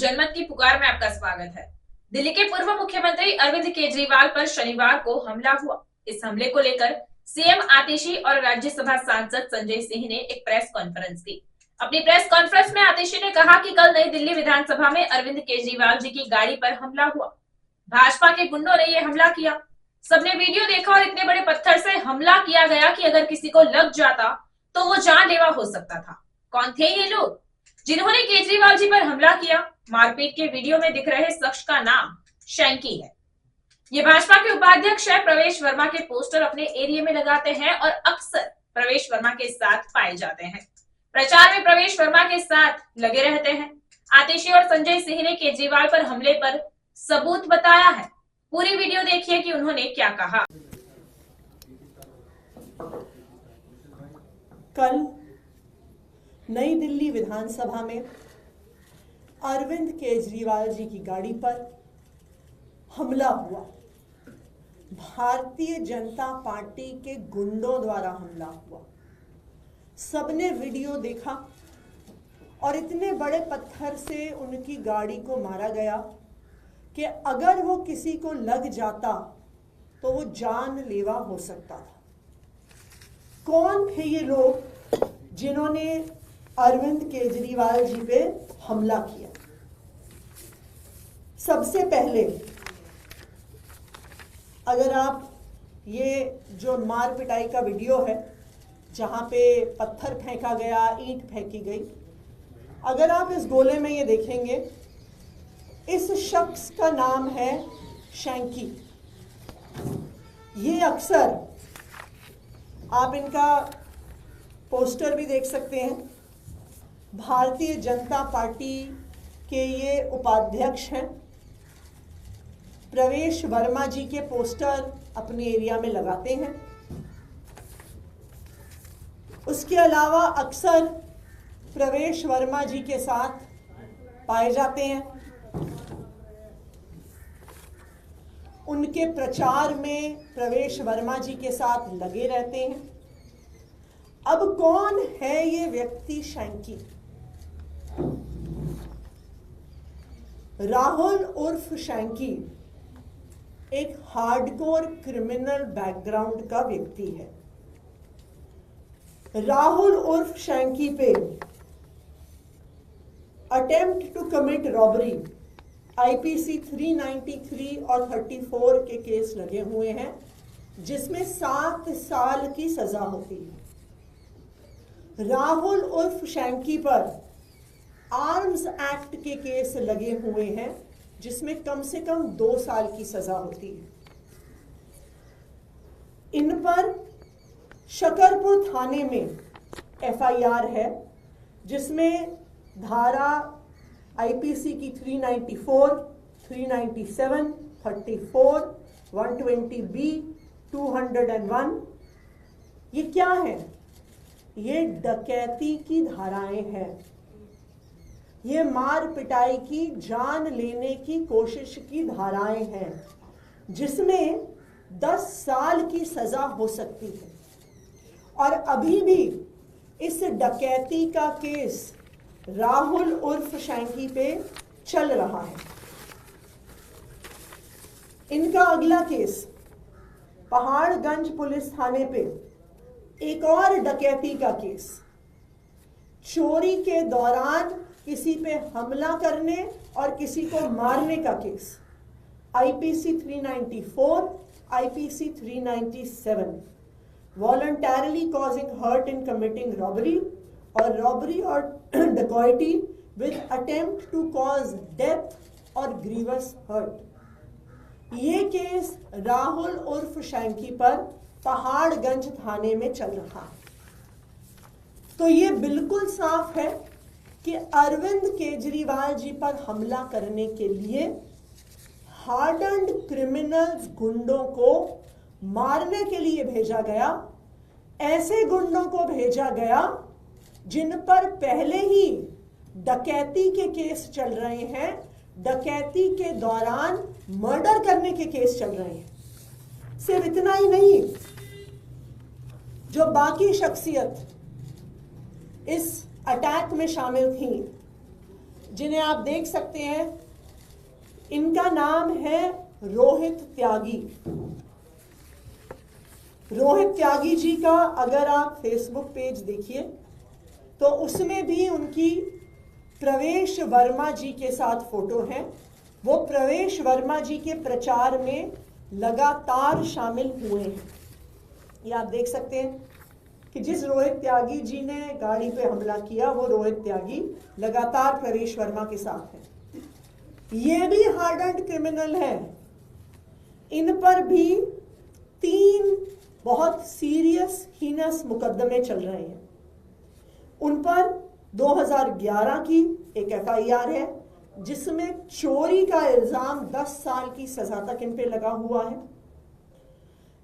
जनमत की पुकार में आपका स्वागत है। दिल्ली के पूर्व मुख्यमंत्री अरविंद केजरीवाल पर शनिवार को हमला हुआ। इस हमले को लेकर सीएम आतिशी और राज्यसभा सांसद संजय सिंह ने एक प्रेस कॉन्फ्रेंस की। अपनी प्रेस कॉन्फ्रेंस में आतिशी ने कहा कि कल नई दिल्ली विधानसभा में अरविंद केजरीवाल जी की गाड़ी पर हमला हुआ। भाजपा के गुंडों ने यह हमला किया। सबने वीडियो देखा और इतने बड़े पत्थर से हमला किया गया कि अगर किसी को लग जाता तो वो जानलेवा हो सकता था। कौन थे ये लोग जिन्होंने केजरीवाल जी पर हमला किया? मारपीट के वीडियो में दिख रहे शख्स का नाम शैंकी है। ये भाजपा के उपाध्यक्ष है। प्रवेश वर्मा के पोस्टर अपने एरिया में लगाते हैं और अक्सर प्रवेश वर्मा के साथ पाए जाते हैं। प्रचार में प्रवेश वर्मा के साथ लगे रहते हैं। आतिशी और संजय सिंह ने केजरीवाल पर हमले पर सबूत बताया है। पूरी वीडियो देखिए कि उन्होंने क्या कहा। कल नई दिल्ली विधानसभा में अरविंद केजरीवाल जी की गाड़ी पर हमला हुआ। भारतीय जनता पार्टी के गुंडों द्वारा हमला हुआ। सबने वीडियो देखा और इतने बड़े पत्थर से उनकी गाड़ी को मारा गया कि अगर वो किसी को लग जाता तो वो जानलेवा हो सकता था। कौन थे ये लोग जिन्होंने अरविंद केजरीवाल जी पे हमला किया? सबसे पहले अगर आप ये जो मार पिटाई का वीडियो है जहां पे पत्थर फेंका गया, ईंट फेंकी गई, अगर आप इस गोले में ये देखेंगे, इस शख्स का नाम है शैंकी। ये अक्सर आप इनका पोस्टर भी देख सकते हैं। भारतीय जनता पार्टी के ये उपाध्यक्ष हैं। प्रवेश वर्मा जी के पोस्टर अपने एरिया में लगाते हैं। उसके अलावा अक्सर प्रवेश वर्मा जी के साथ पाए जाते हैं। उनके प्रचार में प्रवेश वर्मा जी के साथ लगे रहते हैं। अब कौन है ये व्यक्ति शैंकी? राहुल उर्फ शैंकी एक हार्डकोर क्रिमिनल बैकग्राउंड का व्यक्ति है। राहुल उर्फ शैंकी पे attempt to commit robbery IPC 393 और 34 के केस लगे हुए हैं, जिसमें 7 साल की सजा होती है। राहुल उर्फ शैंकी पर आर्म्स एक्ट के केस लगे हुए हैं, जिसमें कम से कम 2 साल की सजा होती है। इन पर शकरपुर थाने में एफआईआर है, जिसमें धारा आईपीसी की 394, 397, 34, 120B, 201 ये क्या है? ये डकैती की धाराएं हैं। ये मार पिटाई की, जान लेने की कोशिश की धाराएं हैं, जिसमें 10 साल की सजा हो सकती है। और अभी भी इस डकैती का केस राहुल उर्फ शैंकी पे चल रहा है। इनका अगला केस पहाड़गंज पुलिस थाने पे एक और डकैती का केस, चोरी के दौरान किसी पे हमला करने और किसी को मारने का case, IPC 394, IPC 397, voluntarily causing hurt in committing robbery और रॉबरी और डकैती with attempt to cause death और ग्रीवस हर्ट। ये केस राहुल उर्फ शैंकी पर पहाड़गंज थाने में चल रहा है। तो ये बिल्कुल साफ है कि अरविंद केजरीवाल जी पर हमला करने के लिए हार्डन्ड क्रिमिनल्स गुंडों को मारने के लिए भेजा गया। ऐसे गुंडों को भेजा गया जिन पर पहले ही डकैती के केस चल रहे हैं, डकैती के दौरान मर्डर करने के केस चल रहे हैं। सिर्फ इतना ही नहीं, जो बाकी शख्सियत इस अटैक में शामिल थी, जिन्हें आप देख सकते हैं, इनका नाम है रोहित त्यागी। रोहित त्यागी जी का अगर आप फेसबुक पेज देखिए तो उसमें भी उनकी प्रवेश वर्मा जी के साथ फोटो है। वो प्रवेश वर्मा जी के प्रचार में लगातार शामिल हुए हैं। ये आप देख सकते हैं कि जिस रोहित त्यागी जी ने गाड़ी पे हमला किया वो रोहित त्यागी लगातार प्रवेश वर्मा के साथ है। ये भी हार्डन्ड क्रिमिनल है। इन पर भी 3 बहुत सीरियस हीनस मुकदमे चल रहे हैं। उन पर 2011 की एक FIR है जिसमें चोरी का इल्जाम 10 साल की सजा तक इन पे लगा हुआ है।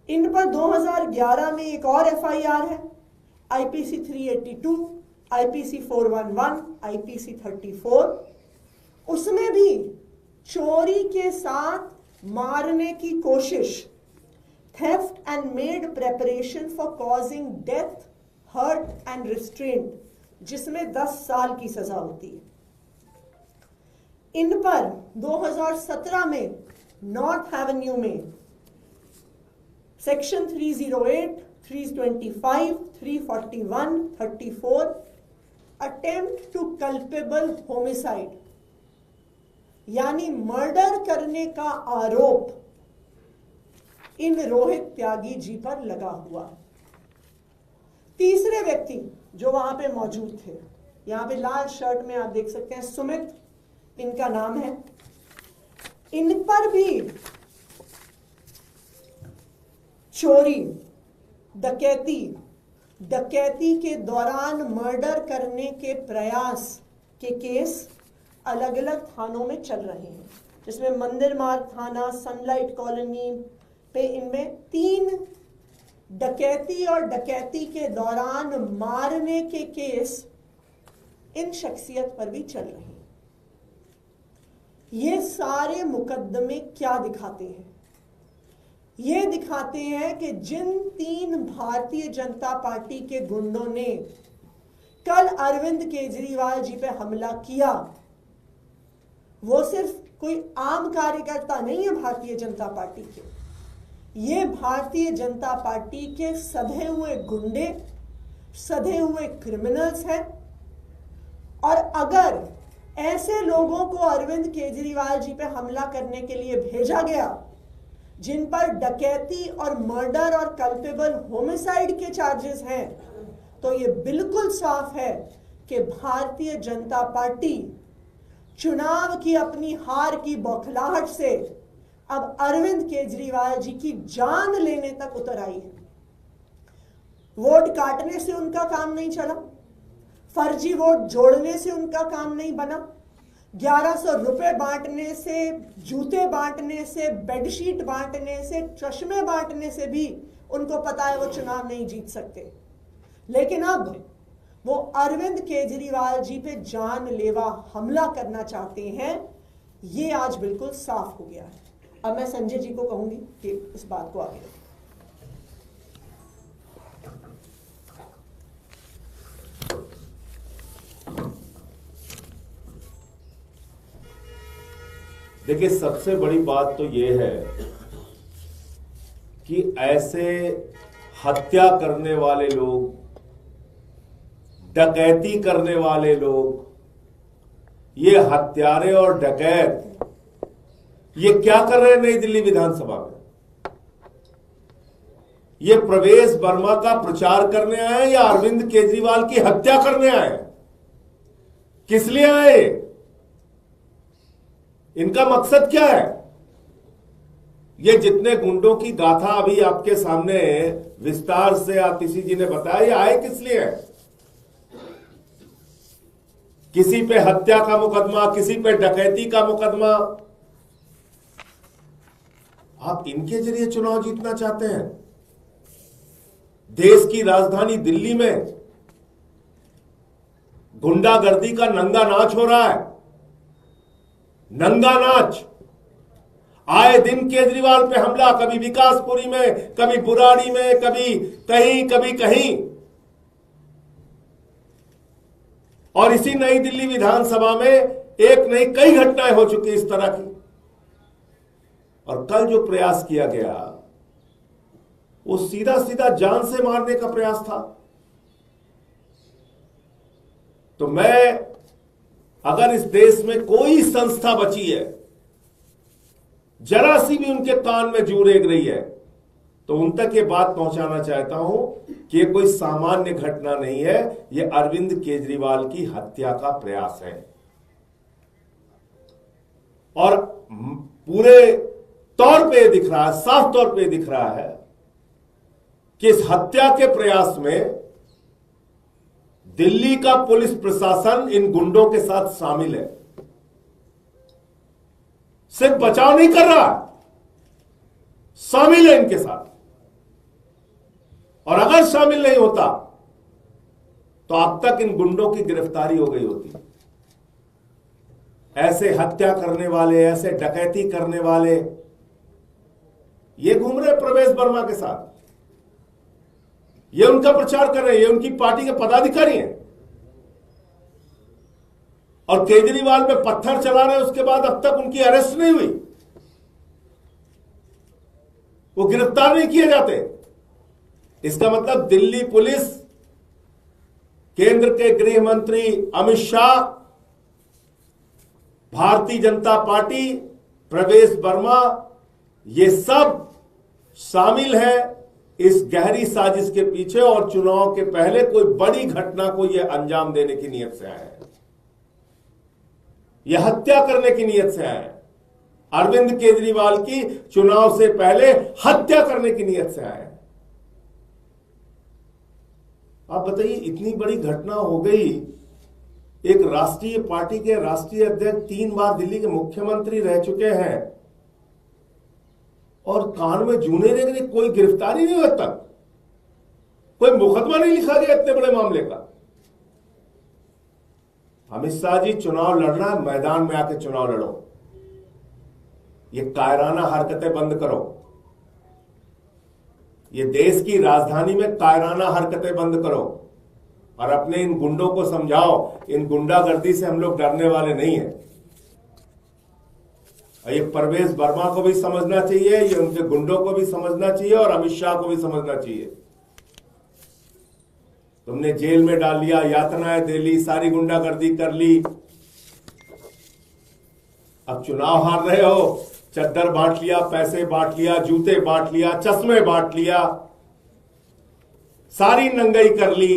इन पर 2011 में एक और FIR है, IPC 382, IPC 411, IPC 34। उसमें भी चोरी के साथ मारने की कोशिश, theft and made preparation for causing death, hurt and restraint, जिसमें 10 साल की सजा होती है। इन पर 2017 में नॉर्थ एवेन्यू में section 308, 325, 341, 34 attempt to culpable homicide यानी मर्डर करने का आरोप इन रोहित त्यागी जी पर लगा हुआ है। तीसरे व्यक्ति जो वहां पे मौजूद थे, यहां पे लाल शर्ट में आप देख सकते हैं, सुमित इनका नाम है। इन पर भी चोरी, डकैती के दौरान मर्डर करने के प्रयास के केस अलग अलग थानों में चल रहे हैं, जिसमें मंदिर मार्ग थाना, सनलाइट कॉलोनी पे इनमें 3 डकैती और डकैती के दौरान मारने के केस इन शख्सियत पर भी चल रहे हैं। ये सारे मुकदमे क्या दिखाते हैं? ये दिखाते हैं कि जिन 3 भारतीय जनता पार्टी के गुंडों ने कल अरविंद केजरीवाल जी पे हमला किया, वो सिर्फ कोई आम कार्यकर्ता नहीं है भारतीय जनता पार्टी के। ये भारतीय जनता पार्टी के सधे हुए गुंडे, सधे हुए क्रिमिनल्स हैं। और अगर ऐसे लोगों को अरविंद केजरीवाल जी पे हमला करने के लिए भेजा गया, जिन पर डकैती और मर्डर और कल्पेबल होमिसाइड के चार्जेस हैं, तो ये बिल्कुल साफ है कि भारतीय जनता पार्टी चुनाव की अपनी हार की बौखलाहट से अब अरविंद केजरीवाल जी की जान लेने तक उतर आई है। वोट काटने से उनका काम नहीं चला, फर्जी वोट जोड़ने से उनका काम नहीं बना, 1100 रुपए बांटने से, जूते बांटने से, बेडशीट बांटने से, चश्मे बांटने से भी उनको पता है वो चुनाव नहीं जीत सकते। लेकिन अब वो अरविंद केजरीवाल जी पे जानलेवा हमला करना चाहते हैं, ये आज बिल्कुल साफ हो गया है। अब मैं संजय जी को कहूंगी कि इस बात को आगे रखें। देखिए, सबसे बड़ी बात तो ये है कि ऐसे हत्या करने वाले लोग, डकैती करने वाले लोग, ये हत्यारे और डकैत ये क्या कर रहे हैं नई दिल्ली विधानसभा में? ये प्रवेश वर्मा का प्रचार करने आए या अरविंद केजरीवाल की हत्या करने आए? किस लिए आए? इनका मकसद क्या है? ये जितने गुंडों की गाथा अभी आपके सामने विस्तार से आतिशी जी ने बताया, ये आए किस लिए? किसी पे हत्या का मुकदमा, किसी पे डकैती का मुकदमा। आप इनके जरिए चुनाव जीतना चाहते हैं? देश की राजधानी दिल्ली में गुंडागर्दी का नंगा नाच हो रहा है, नंगा नाच। आए दिन केजरीवाल पे हमला, कभी विकासपुरी में, कभी बुराड़ी में, कभी कहीं। और इसी नई दिल्ली विधानसभा में एक नहीं कई घटनाएं हो चुकी इस तरह की। और कल जो प्रयास किया गया वो सीधा सीधा जान से मारने का प्रयास था। तो मैं, अगर इस देश में कोई संस्था बची है जरा सी भी उनके कान में जू रेंग रही है, तो उन तक ये बात पहुंचाना चाहता हूं कि ये कोई सामान्य घटना नहीं है, ये अरविंद केजरीवाल की हत्या का प्रयास है। और पूरे तौर पे दिख रहा है, साफ तौर पे दिख रहा है कि इस हत्या के प्रयास में दिल्ली का पुलिस प्रशासन इन गुंडों के साथ शामिल है। सिर्फ बचाव नहीं कर रहा, शामिल है इनके साथ। और अगर शामिल नहीं होता तो अब तक इन गुंडों की गिरफ्तारी हो गई होती। ऐसे हत्या करने वाले, ऐसे डकैती करने वाले ये घूम रहे प्रवेश वर्मा के साथ, ये उनका प्रचार कर रहे हैं, ये उनकी पार्टी के पदाधिकारी हैं। और केजरीवाल पे पत्थर चला रहे हैं, उसके बाद अब तक उनकी अरेस्ट नहीं हुई, वो गिरफ्तार नहीं किए जाते। इसका मतलब दिल्ली पुलिस, केंद्र के गृह मंत्री अमित शाह, भारतीय जनता पार्टी, प्रवेश वर्मा, ये सब शामिल है इस गहरी साजिश के पीछे। और चुनाव के पहले कोई बड़ी घटना को यह अंजाम देने की नीयत से आए हैं, यह हत्या करने की नीयत से आए हैं। अरविंद केजरीवाल की चुनाव से पहले हत्या करने की नीयत से आए हैं। आप बताइए, इतनी बड़ी घटना हो गई, एक राष्ट्रीय पार्टी के राष्ट्रीय अध्यक्ष 3 बार दिल्ली के मुख्यमंत्री रह चुके हैं और कान में जूने रहेंगे, कोई गिरफ्तारी नहीं हुई तक, कोई मुकदमा नहीं लिखा गया इतने बड़े मामले का। अमित शाह जी, चुनाव लड़ना है, मैदान में आके चुनाव लड़ो, ये कायराना हरकतें बंद करो। ये देश की राजधानी में कायराना हरकतें बंद करो और अपने इन गुंडों को समझाओ, इन गुंडागर्दी से हम लोग डरने वाले नहीं हैं। और ये प्रवेश वर्मा को भी समझना चाहिए, ये उनके गुंडों को भी समझना चाहिए और अमित शाह को भी समझना चाहिए। तुमने जेल में डाल लिया, यातनाएं दे ली, सारी गुंडागर्दी कर ली, अब चुनाव हार रहे हो, चद्दर बांट लिया, पैसे बांट लिया, जूते बांट लिया, चश्मे बांट लिया, सारी नंगाई कर ली।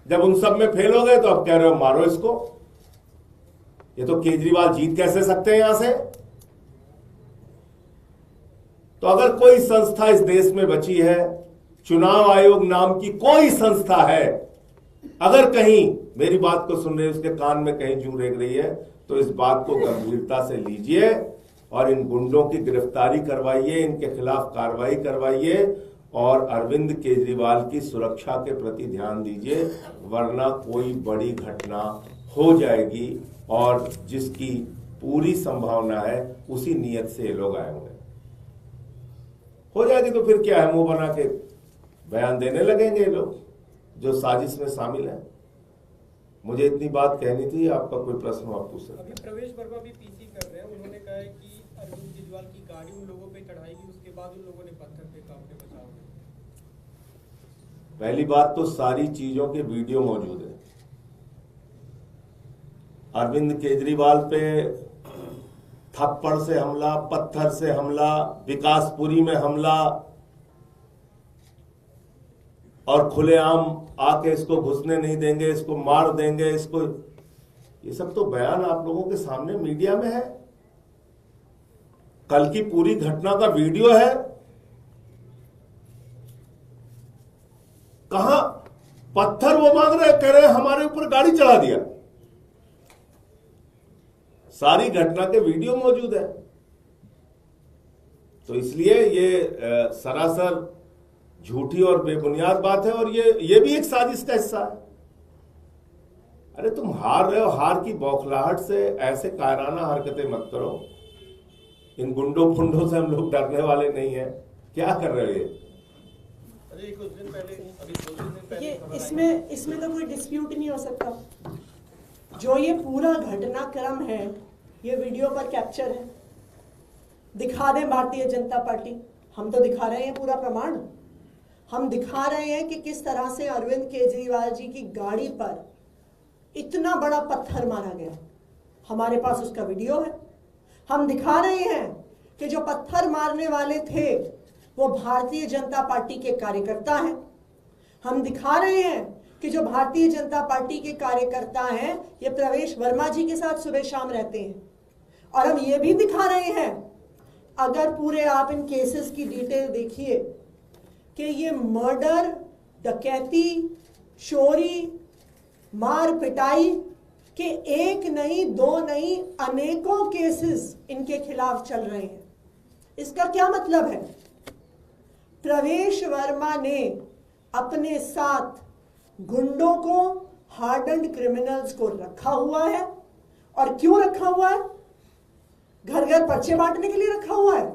जब उन सब में फेल हो गए तो अब कह रहे हो मारो इसको। ये तो केजरीवाल जीत कैसे सकते हैं यहां से। तो अगर कोई संस्था इस देश में बची है, चुनाव आयोग नाम की कोई संस्था है, अगर कहीं मेरी बात को सुन रहे, उसके कान में कहीं जू रेंग रही है, तो इस बात को गंभीरता से लीजिए और इन गुंडों की गिरफ्तारी करवाइए, इनके खिलाफ कार्रवाई करवाइए और अरविंद केजरीवाल की सुरक्षा के प्रति ध्यान दीजिए, वरना कोई बड़ी घटना हो जाएगी और जिसकी पूरी संभावना है उसी नियत से ये लोग आए होंगे। हो जाएगी तो फिर क्या है, मुंह बना के बयान देने लगेंगे ये लोग जो साजिश में शामिल हैं। मुझे इतनी बात कहनी थी, आपका कोई प्रश्न आप पूछ सकते हैं। अभी प्रवेश वर्मा भी पीसी कर रहे हैं, उन्होंने कहा है कि अरविंद केजरीवाल की गाड़ी उन लोगों पे चढ़ाएगी, उसके बाद उन लोगों ने पत्थर फेंका अपने बचाव में। पहली बात तो सारी चीजों के वीडियो मौजूद है। अरविंद केजरीवाल पे थप्पड़ से हमला, पत्थर से हमला, विकासपुरी में हमला और खुलेआम आके इसको घुसने नहीं देंगे, इसको मार देंगे, इसको, ये सब तो बयान आप लोगों के सामने मीडिया में है। कल की पूरी घटना का वीडियो है। कहां पत्थर वो मांग रहे, कह रहे हमारे ऊपर गाड़ी चढ़ा दिया। सारी घटना के वीडियो मौजूद है। तो इसलिए ये सरासर झूठी और बेबुनियाद बात है और ये भी एक साजिश का हिस्सा है। अरे तुम हार रहे हो, हार की बौखलाहट से ऐसे कायराना हरकतें मत करो। इन गुंडों फुंडों से हम लोग डरने वाले नहीं है। क्या कर रहे हो ये? अरे कुछ दिन पहले, अभी 2 दिन पहले इसमें तो कोई डिस्प्यूट नहीं हो सकता। जो ये पूरा घटनाक्रम है ये वीडियो पर कैप्चर है। दिखा दें भारतीय जनता पार्टी, हम तो दिखा रहे हैं पूरा प्रमाण। हम दिखा रहे हैं कि किस तरह से अरविंद केजरीवाल जी की गाड़ी पर इतना बड़ा पत्थर मारा गया, हमारे पास उसका वीडियो है। हम दिखा रहे हैं कि जो पत्थर मारने वाले थे वो भारतीय जनता पार्टी के कार्यकर्ता हैं। हम दिखा रहे हैं कि जो भारतीय जनता पार्टी के कार्यकर्ता हैं ये प्रवेश वर्मा जी के साथ सुबह शाम रहते हैं। और हम ये भी दिखा रहे हैं, अगर पूरे आप इन केसेस की डिटेल देखिए कि ये मर्डर, डकैती, चोरी, मार पिटाई के एक नहीं, दो नहीं, अनेकों केसेस इनके खिलाफ चल रहे हैं। इसका क्या मतलब है? प्रवेश वर्मा ने अपने साथ गुंडों को, हार्डन्ड क्रिमिनल्स को रखा हुआ है। और क्यों रखा हुआ है? घर घर पर्चे बांटने के लिए रखा हुआ है,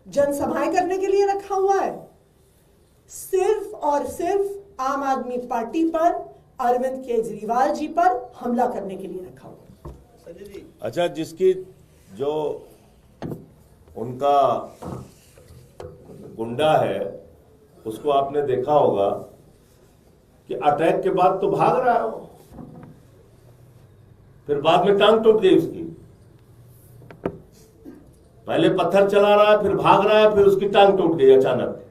जनसभाएं करने के लिए रखा हुआ है, सिर्फ और सिर्फ आम आदमी पार्टी पर, अरविंद केजरीवाल जी पर हमला करने के लिए रखा हुआ है। अच्छा, जिसकी जो उनका गुंडा है उसको आपने देखा होगा कि अटैक के बाद तो भाग रहा है वो, फिर बाद में टांग टूट गई उसकी। पहले पत्थर चला रहा है, फिर भाग रहा है, फिर उसकी टांग टूट गई अचानक।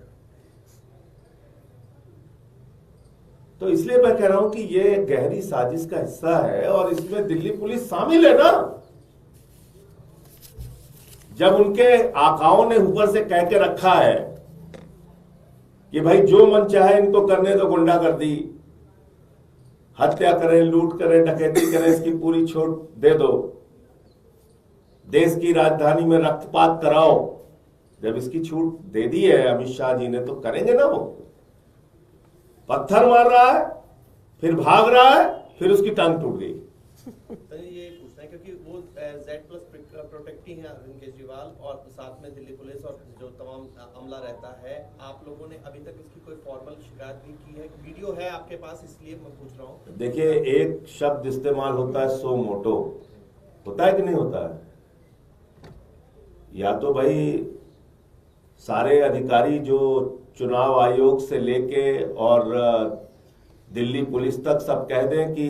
तो इसलिए मैं कह रहा हूं कि ये गहरी साजिश का हिस्सा है और इसमें दिल्ली पुलिस शामिल है ना। जब उनके आकाओं ने ऊपर से कह के रखा है कि भाई जो मन चाहे इनको करने दो, गुंडागर्दी, हत्या करें, लूट करें, डकैती करें, इसकी पूरी छूट दे दो, देश की राजधानी में रक्तपात कराओ। जब इसकी छूट दे दी है अमित शाह जी ने तो करेंगे ना वो। पत्थर मार रहा है, फिर भाग रहा है, फिर उसकी टांग टूट गई। ये पूछना है क्योंकि वो Z+ प्रोटेक्टी है अरविंद केजरीवाल और साथ में दिल्ली पुलिस और जो तमाम अमला रहता है। आप लोगों ने अभी तक इसकी कोई फॉर्मल शिकायत भी की है? वीडियो है आपके पास, इसलिए मैं पूछ रहा हूँ। देखिए, एक शब्द इस्तेमाल होता है सो मोटो, होता है कि नहीं होता है? या तो भाई सारे अधिकारी जो चुनाव आयोग से लेके और दिल्ली पुलिस तक सब कह दें कि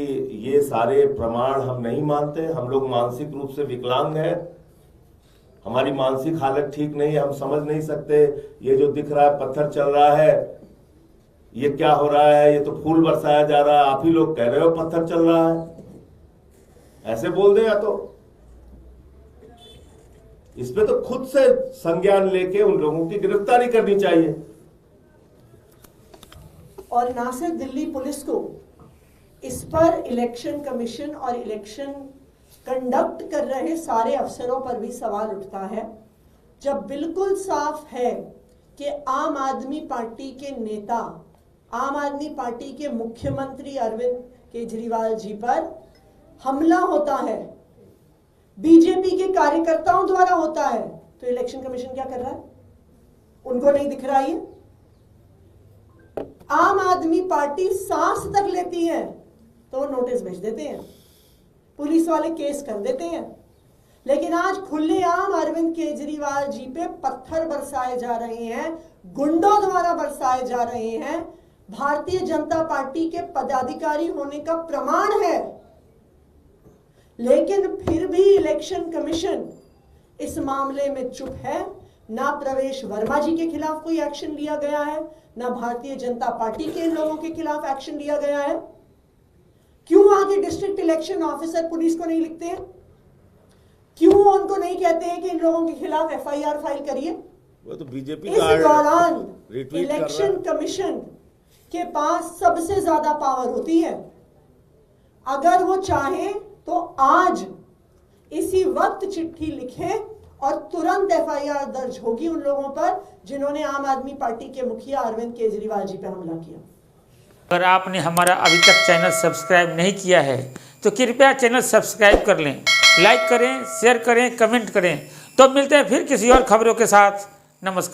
ये सारे प्रमाण हम नहीं मानते, हम लोग मानसिक रूप से विकलांग हैं, हमारी मानसिक हालत ठीक नहीं है, हम समझ नहीं सकते, ये जो दिख रहा है पत्थर चल रहा है, ये क्या हो रहा है, ये तो फूल बरसाया जा रहा है, आप ही लोग कह रहे हो पत्थर चल रहा है, ऐसे बोल दें। या तो इस पे तो खुद से संज्ञान लेके उन लोगों की गिरफ्तारी करनी चाहिए। और ना सिर्फ दिल्ली पुलिस को, इस पर इलेक्शन कमीशन और इलेक्शन कंडक्ट कर रहे सारे अफसरों पर भी सवाल उठता है, जब बिल्कुल साफ है कि आम आदमी पार्टी के नेता, आम आदमी पार्टी के मुख्यमंत्री अरविंद केजरीवाल जी पर हमला होता है, बीजेपी के कार्यकर्ताओं द्वारा होता है, तो इलेक्शन कमीशन क्या कर रहा है? उनको नहीं दिख रहा है? आम आदमी पार्टी सांस तक लेती है तो वो नोटिस भेज देते हैं, पुलिस वाले केस कर देते हैं। लेकिन आज खुलेआम अरविंद केजरीवाल जी पे पत्थर बरसाए जा रहे हैं, गुंडों द्वारा बरसाए जा रहे हैं, भारतीय जनता पार्टी के पदाधिकारी होने का प्रमाण है। लेकिन फिर भी इलेक्शन कमीशन इस मामले में चुप है। ना प्रवेश वर्मा जी के खिलाफ कोई एक्शन लिया गया है, ना भारतीय जनता पार्टी के लोगों के खिलाफ एक्शन लिया गया है। क्यों आगे डिस्ट्रिक्ट इलेक्शन ऑफिसर पुलिस को नहीं लिखते हैं? क्यों उनको नहीं कहते हैं कि इन लोगों के खिलाफ FIR फाइल करिए? वो तो बीजेपी इस दौरान रिट्वीट इलेक्शन कमीशन के पास सबसे ज्यादा पावर होती है। अगर वो चाहे तो आज इसी वक्त चिट्ठी लिखे और तुरंत FIR दर्ज होगी उन लोगों पर जिन्होंने आम आदमी पार्टी के मुखिया अरविंद केजरीवाल जी पर हमला किया। अगर आपने हमारा अभी तक चैनल सब्सक्राइब नहीं किया है तो कृपया चैनल सब्सक्राइब कर लें, लाइक करें, शेयर करें, कमेंट करें। तो मिलते हैं फिर किसी और खबरों के साथ। नमस्कार।